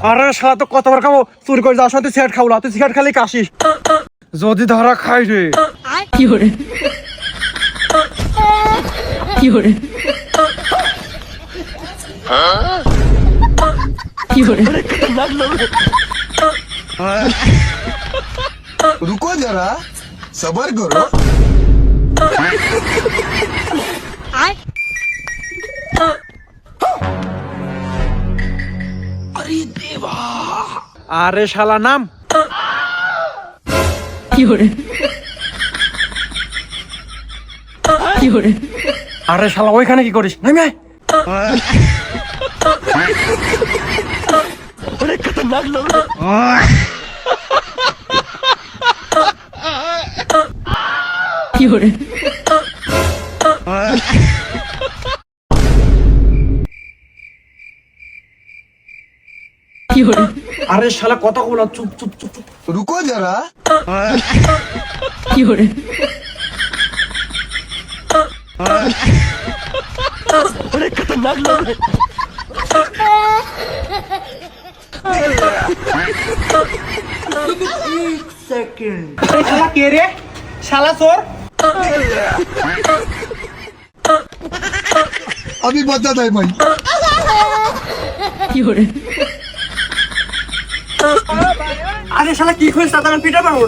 আরে শালা তো কতবার খাবো, চুরি করে যাওয়ার সাথে সিগারেট খাবো না, তুই সিগারেট খালি কাশিস। যদি ধরা খাই রে। কি হরে কি হরে কি হরে रुको जरा सबर करो। আরে শালা নাম। কি হরে কি হরে আরে শালা ওইখানে কি করিস? নেমে আয়। কি হরে কি হরে আরে শালা কথা বলো, চুপ চুপ চুপ চুপ। रुको जरा কি হরে শালা কে রে? শালা চোর। अभी बता दे भाई। কি হরে আরে শালা কি খুঁজছিস? তাদের পিঠা পাবো।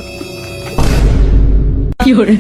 কি হরে